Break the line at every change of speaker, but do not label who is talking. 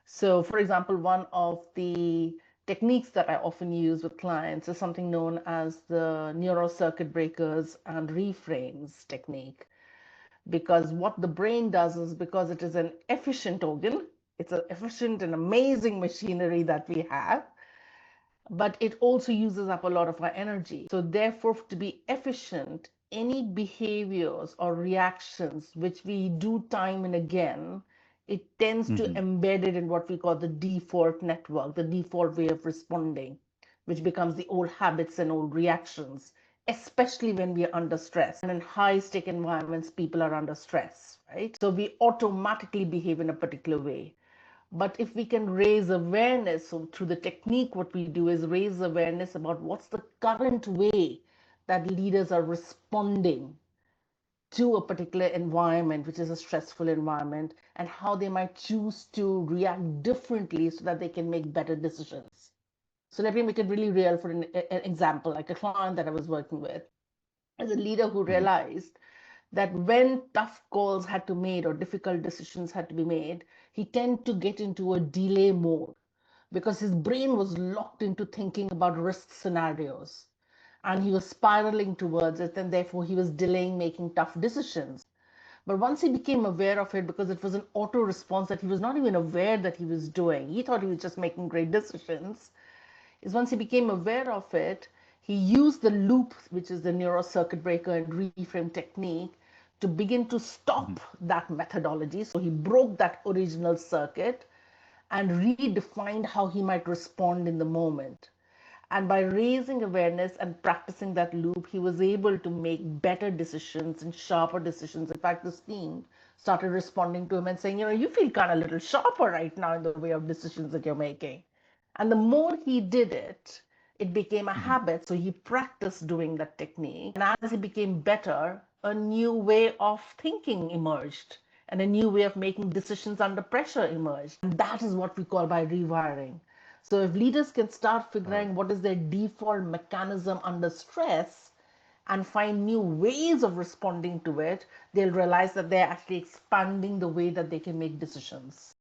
So, for example, one of the techniques that I often use with clients is something known as the Neurocircuit Breakers and Reframes technique. Because what the brain does is, because it is an efficient organ, it's an efficient and amazing machinery that we have, but it also uses up a lot of our energy. So, therefore, to be efficient, any behaviors or reactions which we do time and again, it tends to
Hmm.
embed it in what we call the default network, the default way of responding, which becomes the old habits and old reactions, especially when we are under stress. And in high stake environments, people are under stress, right? So we automatically behave in a particular way. But if we can raise awareness, so through the technique, what we do is raise awareness about what's the current way that leaders are responding to a particular environment, which is a stressful environment, and how they might choose to react differently so that they can make better decisions. So let me make it really real for an example, like a client that I was working with as a leader who
Hmm.
realized that when tough calls had to be made or difficult decisions had to be made, he tended to get into a delay mode because his brain was locked into thinking about risk scenarios and he was spiraling towards it, and therefore he was delaying making tough decisions. But once he became aware of it, because it was an auto response that he was not even aware that he was doing, he thought he was just making great decisions, is once he became aware of it, he used the loop, which is the neurocircuit breaker and reframe technique, to begin to stop
Hmm.
that methodology. So he broke that original circuit and redefined how he might respond in the moment. And by raising awareness and practicing that loop, he was able to make better decisions and sharper decisions. In fact, this team started responding to him and saying, you feel kind of a little sharper right now in the way of decisions that you're making. And the more he did it, it became a
Hmm.
habit. So he practiced doing that technique. And as he became better, a new way of thinking emerged and a new way of making decisions under pressure emerged. And that is what we call by rewiring. So if leaders can start
Oh.
figuring what is their default mechanism under stress and find new ways of responding to it, they'll realize that they're actually expanding the way that they can make decisions.